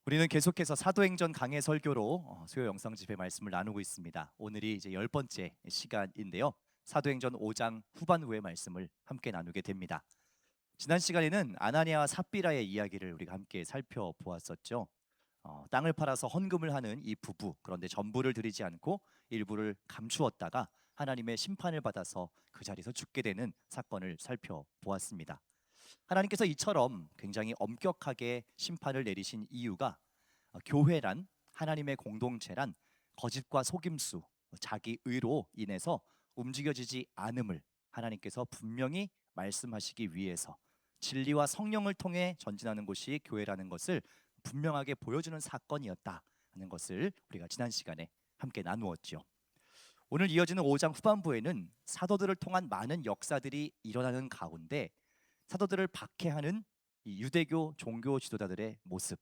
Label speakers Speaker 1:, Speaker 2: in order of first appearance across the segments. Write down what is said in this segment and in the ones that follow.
Speaker 1: 우리는 계속해서 사도행전 강해 설교로 수요 영상 집회 말씀을 나누고 있습니다. 오늘이 이제 10번째 시간인데요. 사도행전 5장 후반부의 말씀을 함께 나누게 됩니다. 지난 시간에는 아나니아와 삽비라의 이야기를 우리가 함께 살펴보았었죠. 땅을 팔아서 헌금을 하는 이 부부, 그런데 전부를 드리지 않고 일부를 감추었다가 하나님의 심판을 받아서 그 자리에서 죽게 되는 사건을 살펴보았습니다. 하나님께서 이처럼 굉장히 엄격하게 심판을 내리신 이유가 교회란 하나님의 공동체란 거짓과 속임수, 자기 의로 인해서 움직여지지 않음을 하나님께서 분명히 말씀하시기 위해서 진리와 성령을 통해 전진하는 곳이 교회라는 것을 분명하게 보여주는 사건이었다 하는 것을 우리가 지난 시간에 함께 나누었죠. 오늘 이어지는 5장 후반부에는 사도들을 통한 많은 역사들이 일어나는 가운데 사도들을 박해하는 이 유대교 종교 지도자들의 모습,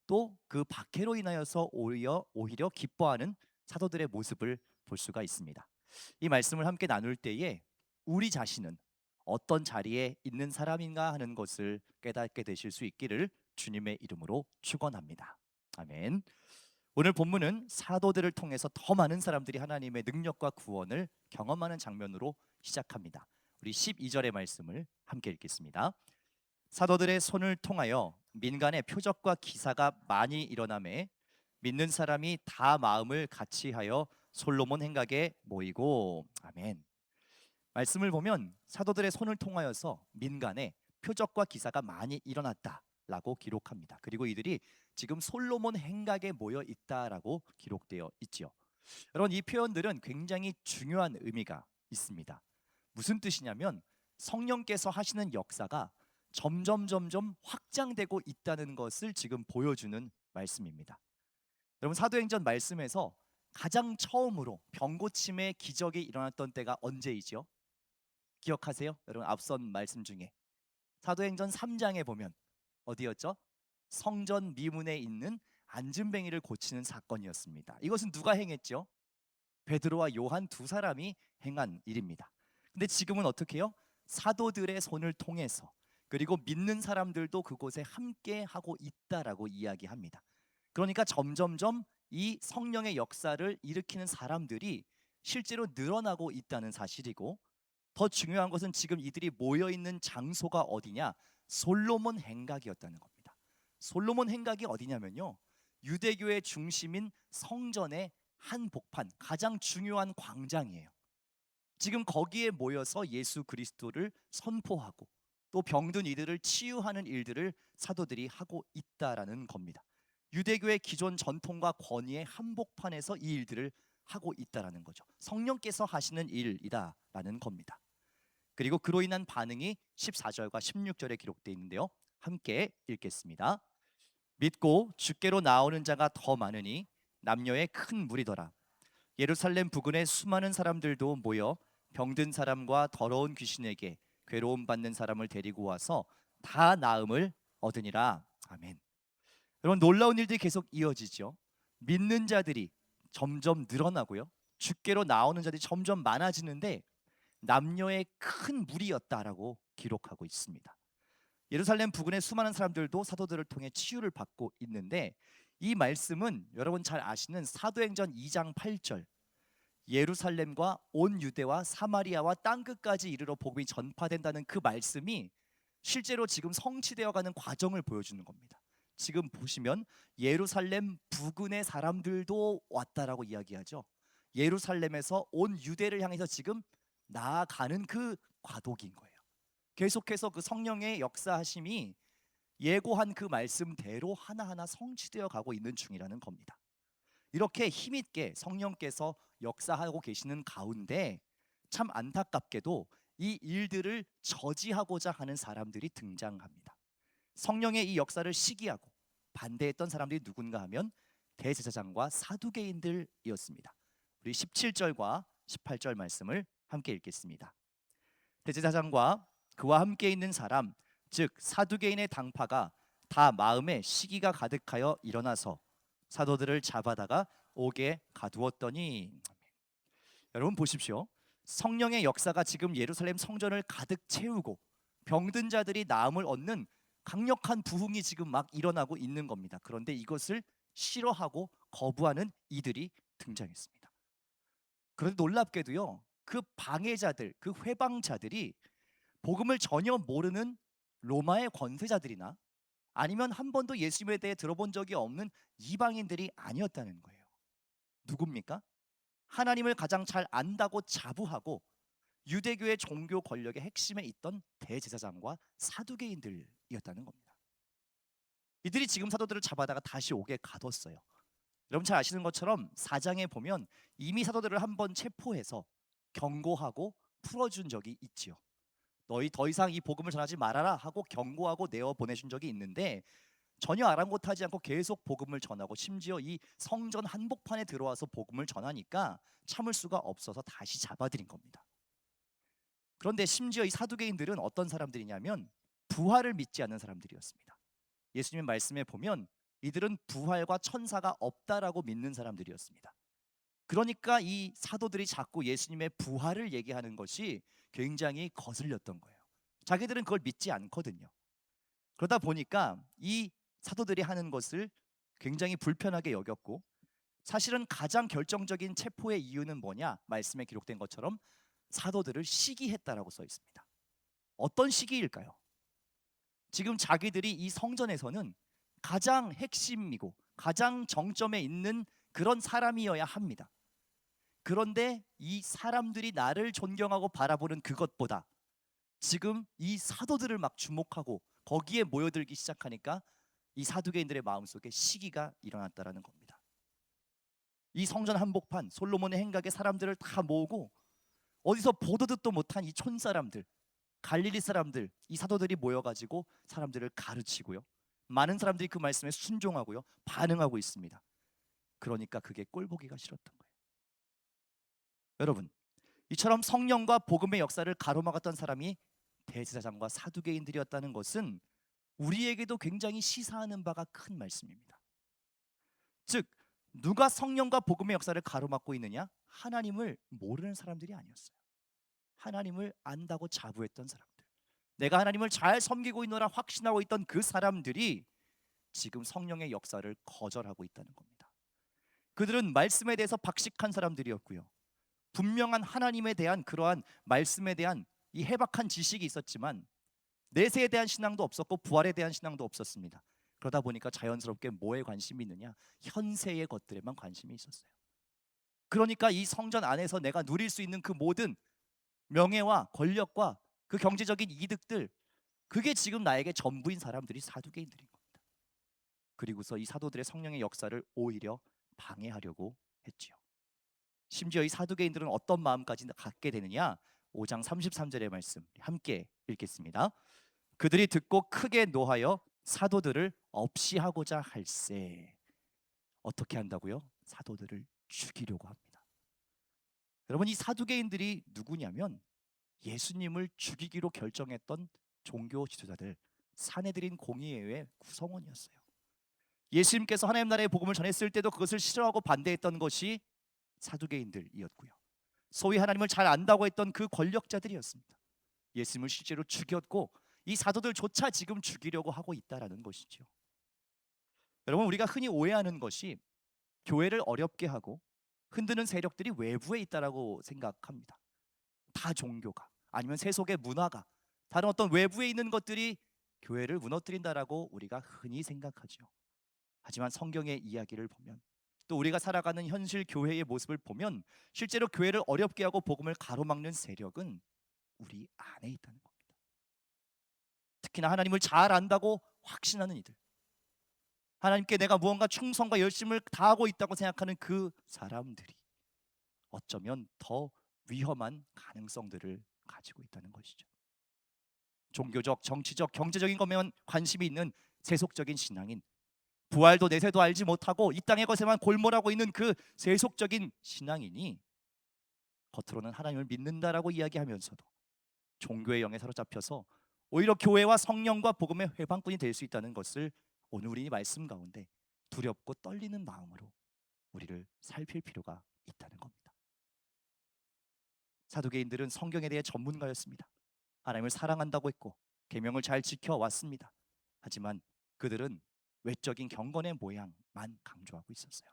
Speaker 1: 또 그 박해로 인하여서 오히려 기뻐하는 사도들의 모습을 볼 수가 있습니다. 이 말씀을 함께 나눌 때에 우리 자신은 어떤 자리에 있는 사람인가 하는 것을 깨닫게 되실 수 있기를 주님의 이름으로 축원합니다. 아멘. 오늘 본문은 사도들을 통해서 더 많은 사람들이 하나님의 능력과 구원을 경험하는 장면으로 시작합니다. 우리 12절의 말씀을 함께 읽겠습니다. 사도들의 손을 통하여 민간의 표적과 기사가 많이 일어나매 믿는 사람이 다 마음을 같이하여 솔로몬 행각에 모이고. 아멘. 말씀을 보면 사도들의 손을 통하여서 민간에 표적과 기사가 많이 일어났다라고 기록합니다. 그리고 이들이 지금 솔로몬 행각에 모여 있다라고 기록되어 있지요. 여러분, 이 표현들은 굉장히 중요한 의미가 있습니다. 무슨 뜻이냐면 성령께서 하시는 역사가 점점 확장되고 있다는 것을 지금 보여주는 말씀입니다. 여러분, 사도행전 말씀에서 가장 처음으로 병고침의 기적이 일어났던 때가 언제이죠? 기억하세요? 여러분, 앞선 말씀 중에 사도행전 3장에 보면 어디였죠? 성전 미문에 있는 안진뱅이를 고치는 사건이었습니다. 이것은 누가 행했죠? 베드로와 요한 두 사람이 행한 일입니다. 근데 지금은 어떻게 해요? 사도들의 손을 통해서, 그리고 믿는 사람들도 그곳에 함께 하고 있다라고 이야기합니다. 그러니까 점점점 이 성령의 역사를 일으키는 사람들이 실제로 늘어나고 있다는 사실이고, 더 중요한 것은 지금 이들이 모여 있는 장소가 어디냐? 솔로몬 행각이었다는 겁니다. 솔로몬 행각이 어디냐면요, 유대교의 중심인 성전의 한복판, 가장 중요한 광장이에요. 지금 거기에 모여서 예수 그리스도를 선포하고 또 병든 이들을 치유하는 일들을 사도들이 하고 있다라는 겁니다. 유대교의 기존 전통과 권위의 한복판에서 이 일들을 하고 있다라는 거죠. 성령께서 하시는 일이다라는 겁니다. 그리고 그로 인한 반응이 14절과 16절에 기록되어 있는데요, 함께 읽겠습니다. 믿고 주께로 나오는 자가 더 많으니 남녀의 큰 무리더라. 예루살렘 부근에 수많은 사람들도 모여 병든 사람과 더러운 귀신에게 괴로움 받는 사람을 데리고 와서 다 나음을 얻으니라. 아멘. 여러분, 놀라운 일들이 계속 이어지죠. 믿는 자들이 점점 늘어나고요, 주께로 나오는 자들이 점점 많아지는데 남녀의 큰 무리였다라고 기록하고 있습니다. 예루살렘 부근의 수많은 사람들도 사도들을 통해 치유를 받고 있는데, 이 말씀은 여러분 잘 아시는 사도행전 2장 8절, 예루살렘과 온 유대와 사마리아와 땅끝까지 이르러 복음이 전파된다는 그 말씀이 실제로 지금 성취되어가는 과정을 보여주는 겁니다. 지금 보시면 예루살렘 부근의 사람들도 왔다라고 이야기하죠. 예루살렘에서 온 유대를 향해서 지금 나아가는 그 과도기인 거예요. 계속해서 그 성령의 역사하심이 예고한 그 말씀대로 하나하나 성취되어 가고 있는 중이라는 겁니다. 이렇게 힘있게 성령께서 역사하고 계시는 가운데 참 안타깝게도 이 일들을 저지하고자 하는 사람들이 등장합니다. 성령의 이 역사를 시기하고 반대했던 사람들이 누군가 하면 대제사장과 사두개인들이었습니다. 우리 17절과 18절 말씀을 함께 읽겠습니다. 대제사장과 그와 함께 있는 사람, 즉 사두개인의 당파가 다 마음에 시기가 가득하여 일어나서 사도들을 잡아다가 옥에 가두었더니. 여러분 보십시오. 성령의 역사가 지금 예루살렘 성전을 가득 채우고 병든 자들이 나음을 얻는 강력한 부흥이 지금 막 일어나고 있는 겁니다. 그런데 이것을 싫어하고 거부하는 이들이 등장했습니다. 그런데 놀랍게도요, 그 방해자들, 그 회방자들이 복음을 전혀 모르는 로마의 권세자들이나 아니면 한 번도 예수님에 대해 들어본 적이 없는 이방인들이 아니었다는 거예요. 누굽니까? 하나님을 가장 잘 안다고 자부하고 유대교의 종교 권력의 핵심에 있던 대제사장과 사두개인들이었다는 겁니다. 이들이 지금 사도들을 잡아다가 다시 옥에 가뒀어요. 여러분 잘 아시는 것처럼 4장에 보면 이미 사도들을 한번 체포해서 경고하고 풀어준 적이 있지요. 너희 더 이상 이 복음을 전하지 말아라 하고 경고하고 내어 보내준 적이 있는데 전혀 아랑곳하지 않고 계속 복음을 전하고 심지어 이 성전 한복판에 들어와서 복음을 전하니까 참을 수가 없어서 다시 잡아들인 겁니다. 그런데 심지어 이 사두개인들은 어떤 사람들이냐면 부활을 믿지 않는 사람들이었습니다. 예수님의 말씀에 보면 이들은 부활과 천사가 없다라고 믿는 사람들이었습니다. 그러니까 이 사도들이 자꾸 예수님의 부활을 얘기하는 것이 굉장히 거슬렸던 거예요. 자기들은 그걸 믿지 않거든요. 그러다 보니까 이 사도들이 하는 것을 굉장히 불편하게 여겼고, 사실은 가장 결정적인 체포의 이유는 뭐냐? 말씀에 기록된 것처럼 사도들을 시기했다라고 써 있습니다. 어떤 시기일까요? 지금 자기들이 이 성전에서는 가장 핵심이고 가장 정점에 있는 그런 사람이어야 합니다. 그런데 이 사람들이 나를 존경하고 바라보는 그것보다 지금 이 사도들을 막 주목하고 거기에 모여들기 시작하니까 이 사두개인들의 마음속에 시기가 일어났다라는 겁니다. 이 성전 한복판 솔로몬의 행각에 사람들을 다 모으고 어디서 보도 듣도 못한 이 촌사람들, 갈릴리 사람들, 이 사도들이 모여가지고 사람들을 가르치고요, 많은 사람들이 그 말씀에 순종하고요 반응하고 있습니다. 그러니까 그게 꼴보기가 싫었던 거예요. 여러분, 이처럼 성령과 복음의 역사를 가로막았던 사람이 대제사장과 사두개인들이었다는 것은 우리에게도 굉장히 시사하는 바가 큰 말씀입니다. 즉 누가 성령과 복음의 역사를 가로막고 있느냐? 하나님을 모르는 사람들이 아니었어요. 하나님을 안다고 자부했던 사람들, 내가 하나님을 잘 섬기고 있노라 확신하고 있던 그 사람들이 지금 성령의 역사를 거절하고 있다는 겁니다. 그들은 말씀에 대해서 박식한 사람들이었고요, 분명한 하나님에 대한 그러한 말씀에 대한 이 해박한 지식이 있었지만 내세에 대한 신앙도 없었고 부활에 대한 신앙도 없었습니다. 그러다 보니까 자연스럽게 뭐에 관심이 있느냐? 현세의 것들에만 관심이 있었어요. 그러니까 이 성전 안에서 내가 누릴 수 있는 그 모든 명예와 권력과 그 경제적인 이득들, 그게 지금 나에게 전부인 사람들이 사두개인들인 겁니다. 그리고서 이 사도들의 성령의 역사를 오히려 방해하려고 했지요. 심지어 이 사두개인들은 어떤 마음까지 갖게 되느냐? 5장 33절의 말씀 함께 읽겠습니다. 그들이 듣고 크게 노하여 사도들을 없이 하고자 할세. 어떻게 한다고요? 사도들을 죽이려고 합니다. 여러분, 이 사두개인들이 누구냐면 예수님을 죽이기로 결정했던 종교 지도자들, 사내들인 공의회의 구성원이었어요. 예수님께서 하나님 나라의 복음을 전했을 때도 그것을 싫어하고 반대했던 것이 사두개인들이었고요, 소위 하나님을 잘 안다고 했던 그 권력자들이었습니다. 예수님을 실제로 죽였고 이 사도들조차 지금 죽이려고 하고 있다라는 것이죠. 여러분, 우리가 흔히 오해하는 것이 교회를 어렵게 하고 흔드는 세력들이 외부에 있다라고 생각합니다. 다 종교가 아니면 세속의 문화가 다른 어떤 외부에 있는 것들이 교회를 무너뜨린다라고 우리가 흔히 생각하죠. 하지만 성경의 이야기를 보면, 또 우리가 살아가는 현실 교회의 모습을 보면 실제로 교회를 어렵게 하고 복음을 가로막는 세력은 우리 안에 있다는 겁니다. 특히나 하나님을 잘 안다고 확신하는 이들, 하나님께 내가 무언가 충성과 열심을 다하고 있다고 생각하는 그 사람들이 어쩌면 더 위험한 가능성들을 가지고 있다는 것이죠. 종교적, 정치적, 경제적인 것에만 관심이 있는 세속적인 신앙인, 부활도 내세도 알지 못하고 이 땅의 것에만 골몰하고 있는 그 세속적인 신앙인이 겉으로는 하나님을 믿는다라고 이야기하면서도 종교의 영에 사로잡혀서 오히려 교회와 성령과 복음의 회방꾼이 될 수 있다는 것을 오늘 우리 말씀 가운데 두렵고 떨리는 마음으로 우리를 살필 필요가 있다는 겁니다. 사두개인들은 성경에 대해 전문가였습니다. 하나님을 사랑한다고 했고 계명을 잘 지켜왔습니다. 하지만 그들은 외적인 경건의 모양만 강조하고 있었어요.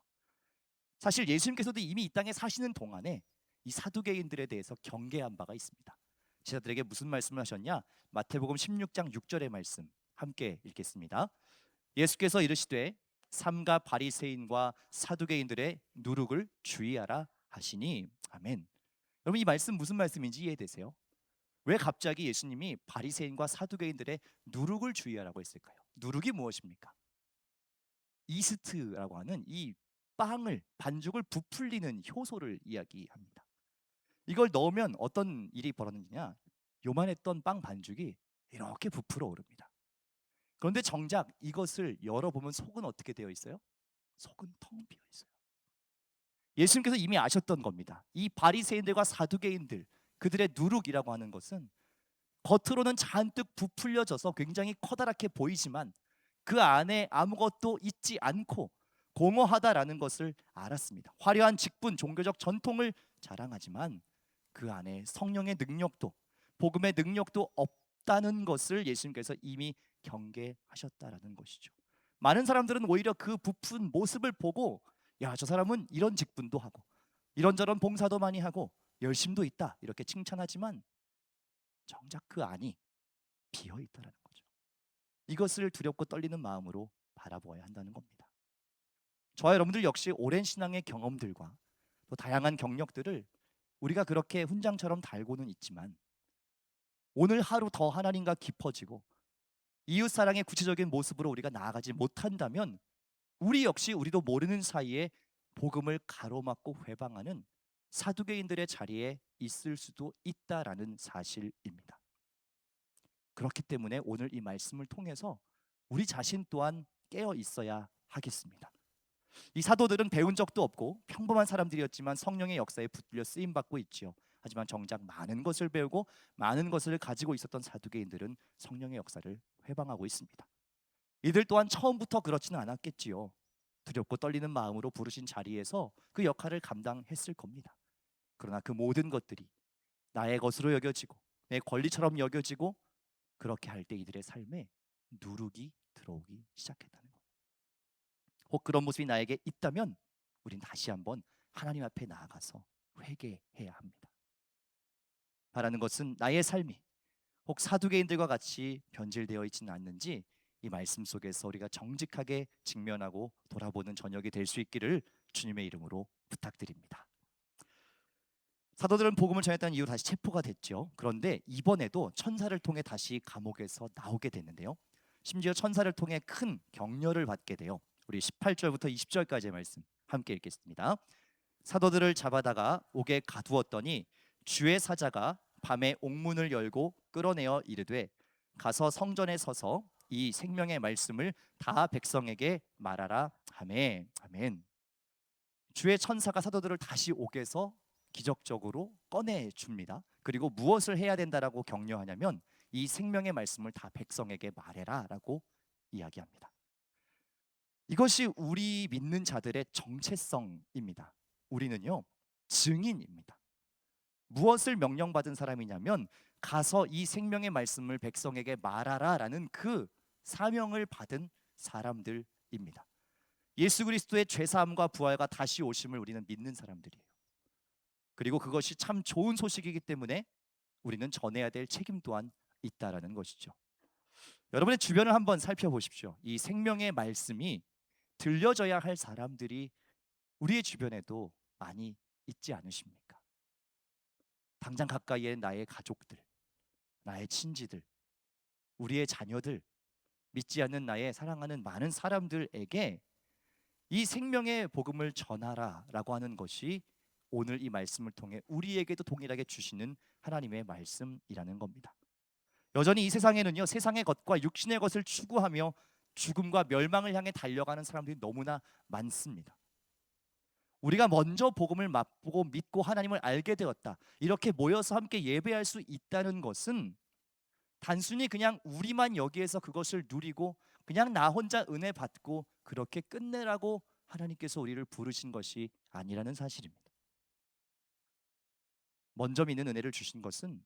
Speaker 1: 사실 예수님께서도 이미 이 땅에 사시는 동안에 이 사두개인들에 대해서 경계한 바가 있습니다. 제자들에게 무슨 말씀을 하셨냐? 마태복음 16장 6절의 말씀 함께 읽겠습니다. 예수께서 이르시되 삼가 바리새인과 사두개인들의 누룩을 주의하라 하시니. 아멘. 여러분, 이 말씀 무슨 말씀인지 이해되세요? 왜 갑자기 예수님이 바리새인과 사두개인들의 누룩을 주의하라고 했을까요? 누룩이 무엇입니까? 이스트라고 하는 이 빵을, 반죽을 부풀리는 효소를 이야기합니다. 이걸 넣으면 어떤 일이 벌어지냐? 요만했던 빵 반죽이 이렇게 부풀어 오릅니다. 그런데 정작 이것을 열어보면 속은 어떻게 되어 있어요? 속은 텅 비어 있어요. 예수님께서 이미 아셨던 겁니다. 이 바리새인들과 사두개인들, 그들의 누룩이라고 하는 것은 겉으로는 잔뜩 부풀려져서 굉장히 커다랗게 보이지만 그 안에 아무것도 있지 않고 공허하다라는 것을 알았습니다. 화려한 직분, 종교적 전통을 자랑하지만 그 안에 성령의 능력도, 복음의 능력도 없다는 것을 예수님께서 이미 경계하셨다라는 것이죠. 많은 사람들은 오히려 그 부푼 모습을 보고, 야, 저 사람은 이런 직분도 하고 이런저런 봉사도 많이 하고 열심도 있다, 이렇게 칭찬하지만 정작 그 안이 비어 있다라는 거죠. 이것을 두렵고 떨리는 마음으로 바라보아야 한다는 겁니다. 저와 여러분들 역시 오랜 신앙의 경험들과 또 다양한 경력들을 우리가 그렇게 훈장처럼 달고는 있지만, 오늘 하루 더 하나님과 깊어지고 이웃사랑의 구체적인 모습으로 우리가 나아가지 못한다면 우리 역시 우리도 모르는 사이에 복음을 가로막고 회방하는 사두개인들의 자리에 있을 수도 있다라는 사실입니다. 그렇기 때문에 오늘 이 말씀을 통해서 우리 자신 또한 깨어 있어야 하겠습니다. 이 사도들은 배운 적도 없고 평범한 사람들이었지만 성령의 역사에 붙들려 쓰임 받고 있지요. 하지만 정작 많은 것을 배우고 많은 것을 가지고 있었던 사두개인들은 성령의 역사를 회방하고 있습니다. 이들 또한 처음부터 그렇지는 않았겠지요. 두렵고 떨리는 마음으로 부르신 자리에서 그 역할을 감당했을 겁니다. 그러나 그 모든 것들이 나의 것으로 여겨지고 내 권리처럼 여겨지고, 그렇게 할 때 이들의 삶에 누룩이 들어오기 시작했다는 거예요. 혹 그런 모습이 나에게 있다면 우린 다시 한번 하나님 앞에 나아가서 회개해야 합니다. 바라는 것은 나의 삶이 혹 사두개인들과 같이 변질되어 있지는 않는지 이 말씀 속에서 우리가 정직하게 직면하고 돌아보는 저녁이 될 수 있기를 주님의 이름으로 부탁드립니다. 사도들은 복음을 전했다는 이유로 다시 체포가 됐죠. 그런데 이번에도 천사를 통해 다시 감옥에서 나오게 됐는데요. 심지어 천사를 통해 큰 격려를 받게 돼요. 우리 18절부터 20절까지의 말씀 함께 읽겠습니다. 사도들을 잡아다가 옥에 가두었더니 주의 사자가 밤에 옥문을 열고 끌어내어 이르되 가서 성전에 서서 이 생명의 말씀을 다 백성에게 말하라 하매. 아멘. 주의 천사가 사도들을 다시 옥에서 기적적으로 꺼내 줍니다. 그리고 무엇을 해야 된다라고 격려하냐면 이 생명의 말씀을 다 백성에게 말해라라고 이야기합니다. 이것이 우리 믿는 자들의 정체성입니다. 우리는요, 증인입니다. 무엇을 명령받은 사람이냐면 가서 이 생명의 말씀을 백성에게 말하라라는 그 사명을 받은 사람들입니다. 예수 그리스도의 죄사함과 부활과 다시 오심을 우리는 믿는 사람들이에요. 그리고 그것이 참 좋은 소식이기 때문에 우리는 전해야 될 책임 또한 있다라는 것이죠. 여러분의 주변을 한번 살펴보십시오. 이 생명의 말씀이 들려져야 할 사람들이 우리의 주변에도 많이 있지 않으십니까? 당장 가까이에 나의 가족들, 나의 친지들, 우리의 자녀들, 믿지 않는 나의 사랑하는 많은 사람들에게 이 생명의 복음을 전하라라고 하는 것이 오늘 이 말씀을 통해 우리에게도 동일하게 주시는 하나님의 말씀이라는 겁니다. 여전히 이 세상에는요, 세상의 것과 육신의 것을 추구하며 죽음과 멸망을 향해 달려가는 사람들이 너무나 많습니다. 우리가 먼저 복음을 맛보고 믿고 하나님을 알게 되었다, 이렇게 모여서 함께 예배할 수 있다는 것은 단순히 그냥 우리만 여기에서 그것을 누리고 그냥 나 혼자 은혜 받고 그렇게 끝내라고 하나님께서 우리를 부르신 것이 아니라는 사실입니다. 먼저 믿는 은혜를 주신 것은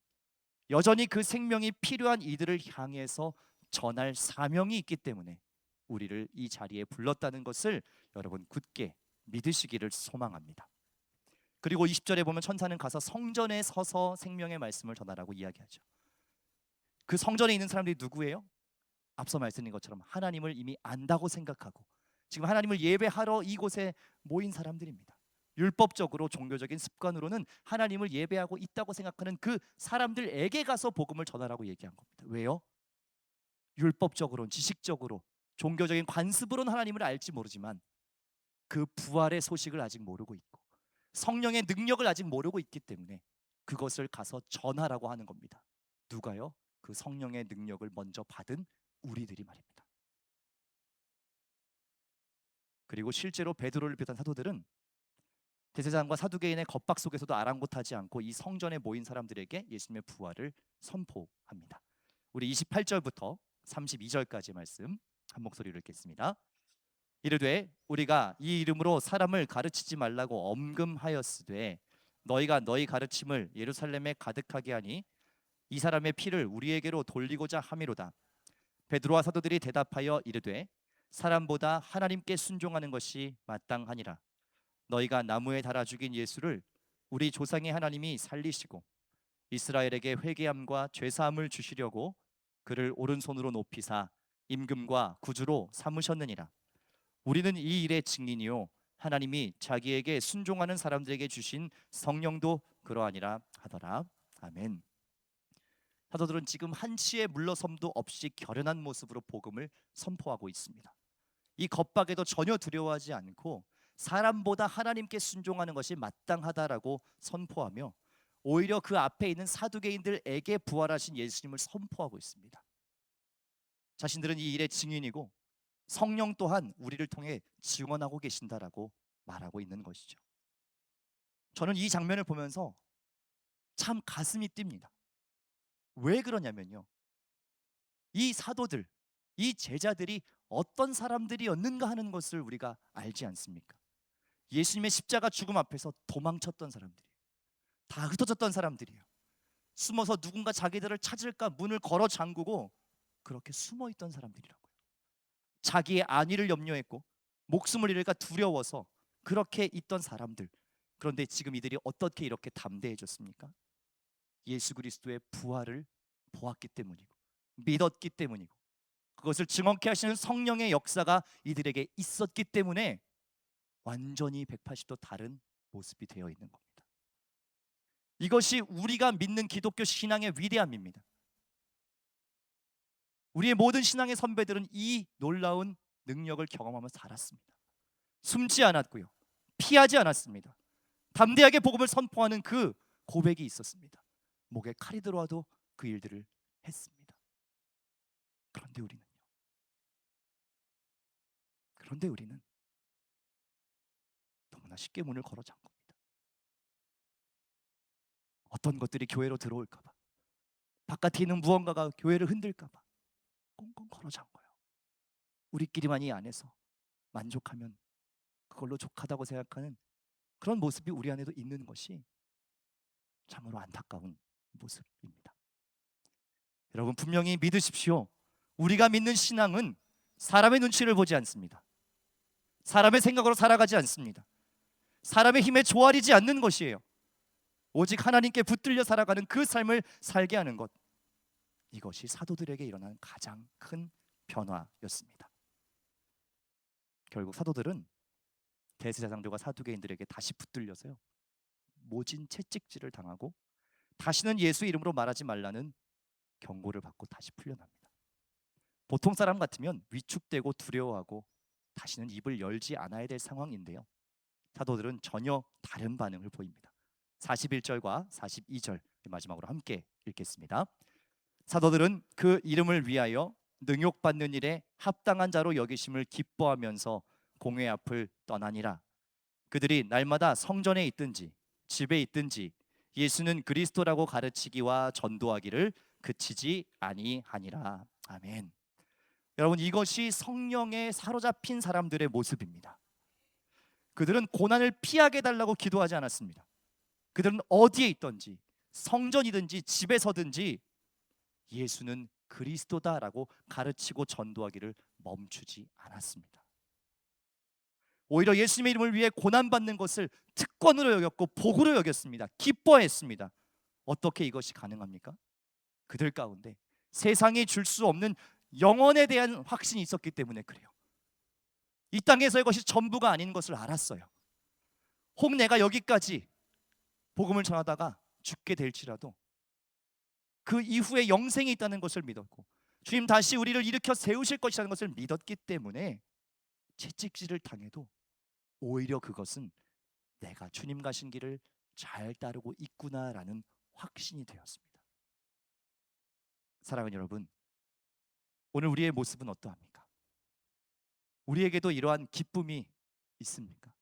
Speaker 1: 여전히 그 생명이 필요한 이들을 향해서 전할 사명이 있기 때문에 우리를 이 자리에 불렀다는 것을 여러분 굳게 믿으시기를 소망합니다. 그리고 20절에 보면 천사는 가서 성전에 서서 생명의 말씀을 전하라고 이야기하죠. 그 성전에 있는 사람들이 누구예요? 앞서 말씀드린 것처럼 하나님을 이미 안다고 생각하고 지금 하나님을 예배하러 이곳에 모인 사람들입니다. 율법적으로 종교적인 습관으로는 하나님을 예배하고 있다고 생각하는 그 사람들에게 가서 복음을 전하라고 얘기한 겁니다. 왜요? 율법적으로는, 지식적으로, 종교적인 관습으로는 하나님을 알지 모르지만 그 부활의 소식을 아직 모르고 있고 성령의 능력을 아직 모르고 있기 때문에 그것을 가서 전하라고 하는 겁니다. 누가요? 그 성령의 능력을 먼저 받은 우리들이 말입니다. 그리고 실제로 베드로를 비롯한 사도들은 대제사장과 사두개인의 겁박 속에서도 아랑곳하지 않고 이 성전에 모인 사람들에게 예수님의 부활을 선포합니다. 우리 28절부터 32절까지 말씀 한 목소리로 읽겠습니다. 이르되 우리가 이 이름으로 사람을 가르치지 말라고 엄금하였으되 너희가 너희 가르침을 예루살렘에 가득하게 하니 이 사람의 피를 우리에게로 돌리고자 함이로다. 베드로와 사도들이 대답하여 이르되 사람보다 하나님께 순종하는 것이 마땅하니라. 너희가 나무에 달아 죽인 예수를 우리 조상의 하나님이 살리시고 이스라엘에게 회개함과 죄사함을 주시려고 그를 오른손으로 높이사 임금과 구주로 삼으셨느니라. 우리는 이 일의 증인이요 하나님이 자기에게 순종하는 사람들에게 주신 성령도 그러하니라 하더라. 아멘. 사도들은 지금 한치의 물러섬도 없이 결연한 모습으로 복음을 선포하고 있습니다. 이 겁박에도 전혀 두려워하지 않고 사람보다 하나님께 순종하는 것이 마땅하다라고 선포하며 오히려 그 앞에 있는 사두개인들에게 부활하신 예수님을 선포하고 있습니다. 자신들은 이 일의 증인이고 성령 또한 우리를 통해 증언하고 계신다라고 말하고 있는 것이죠. 저는 이 장면을 보면서 참 가슴이 뜁니다. 왜 그러냐면요, 이 사도들, 이 제자들이 어떤 사람들이었는가 하는 것을 우리가 알지 않습니까? 예수님의 십자가 죽음 앞에서 도망쳤던 사람들이에요. 다 흩어졌던 사람들이에요. 숨어서 누군가 자기들을 찾을까 문을 걸어 잠그고 그렇게 숨어 있던 사람들이라고요. 자기의 안위를 염려했고 목숨을 잃을까 두려워서 그렇게 있던 사람들. 그런데 지금 이들이 어떻게 이렇게 담대해졌습니까? 예수 그리스도의 부활을 보았기 때문이고 믿었기 때문이고 그것을 증언케 하시는 성령의 역사가 이들에게 있었기 때문에 완전히 180도 다른 모습이 되어 있는 겁니다. 이것이 우리가 믿는 기독교 신앙의 위대함입니다. 우리의 모든 신앙의 선배들은 이 놀라운 능력을 경험하면서 살았습니다. 숨지 않았고요, 피하지 않았습니다. 담대하게 복음을 선포하는 그 고백이 있었습니다. 목에 칼이 들어와도 그 일들을 했습니다. 그런데 우리는 너무나 쉽게 문을 걸어 잠깁니다. 어떤 것들이 교회로 들어올까 봐, 바깥에 있는 무언가가 교회를 흔들까 봐 꽁꽁 걸어 잠궈요. 우리끼리만 이 안에서 만족하면 그걸로 족하다고 생각하는 그런 모습이 우리 안에도 있는 것이 참으로 안타까운 모습입니다. 여러분 분명히 믿으십시오. 우리가 믿는 신앙은 사람의 눈치를 보지 않습니다. 사람의 생각으로 살아가지 않습니다. 사람의 힘에 조아리지 않는 것이에요. 오직 하나님께 붙들려 살아가는 그 삶을 살게 하는 것, 이것이 사도들에게 일어난 가장 큰 변화였습니다. 결국 사도들은 대제사장들과 사두개인들에게 다시 붙들려서요, 모진 채찍질을 당하고 다시는 예수 이름으로 말하지 말라는 경고를 받고 다시 풀려납니다. 보통 사람 같으면 위축되고 두려워하고 다시는 입을 열지 않아야 될 상황인데요, 사도들은 전혀 다른 반응을 보입니다. 41절과 42절 마지막으로 함께 읽겠습니다. 사도들은 그 이름을 위하여 능욕받는 일에 합당한 자로 여기심을 기뻐하면서 공회 앞을 떠나니라. 그들이 날마다 성전에 있든지 집에 있든지 예수는 그리스도라고 가르치기와 전도하기를 그치지 아니하니라. 아멘. 여러분 이것이 성령에 사로잡힌 사람들의 모습입니다. 그들은 고난을 피하게 달라고 기도하지 않았습니다. 그들은 어디에 있든지 성전이든지 집에서든지 예수는 그리스도다라고 가르치고 전도하기를 멈추지 않았습니다. 오히려 예수님의 이름을 위해 고난받는 것을 특권으로 여겼고 복으로 여겼습니다. 기뻐했습니다. 어떻게 이것이 가능합니까? 그들 가운데 세상이 줄 수 없는 영원에 대한 확신이 있었기 때문에 그래요. 이 땅에서 이것이 전부가 아닌 것을 알았어요. 혹 내가 여기까지 복음을 전하다가 죽게 될지라도 그 이후에 영생이 있다는 것을 믿었고 주님 다시 우리를 일으켜 세우실 것이라는 것을 믿었기 때문에 채찍질을 당해도 오히려 그것은 내가 주님 가신 길을 잘 따르고 있구나라는 확신이 되었습니다. 사랑하는 여러분, 오늘 우리의 모습은 어떠합니까? 우리에게도 이러한 기쁨이 있습니까?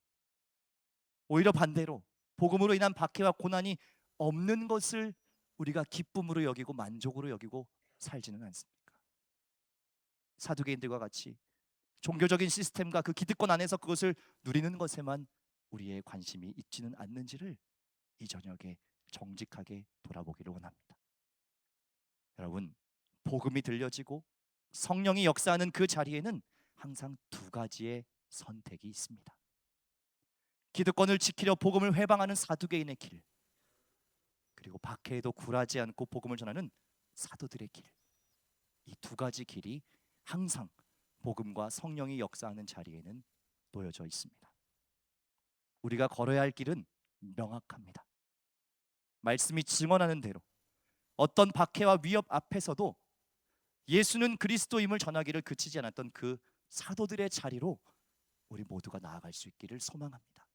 Speaker 1: 오히려 반대로 복음으로 인한 박해와 고난이 없는 것을 우리가 기쁨으로 여기고 만족으로 여기고 살지는 않습니까? 사두개인들과 같이 종교적인 시스템과 그 기득권 안에서 그것을 누리는 것에만 우리의 관심이 있지는 않는지를 이 저녁에 정직하게 돌아보기를 원합니다. 여러분, 복음이 들려지고 성령이 역사하는 그 자리에는 항상 두 가지의 선택이 있습니다. 기득권을 지키려 복음을 회방하는 사두개인의 길, 그리고 박해에도 굴하지 않고 복음을 전하는 사도들의 길. 이 두 가지 길이 항상 복음과 성령이 역사하는 자리에는 놓여져 있습니다. 우리가 걸어야 할 길은 명확합니다. 말씀이 증언하는 대로 어떤 박해와 위협 앞에서도 예수는 그리스도임을 전하기를 그치지 않았던 그 사도들의 자리로 우리 모두가 나아갈 수 있기를 소망합니다.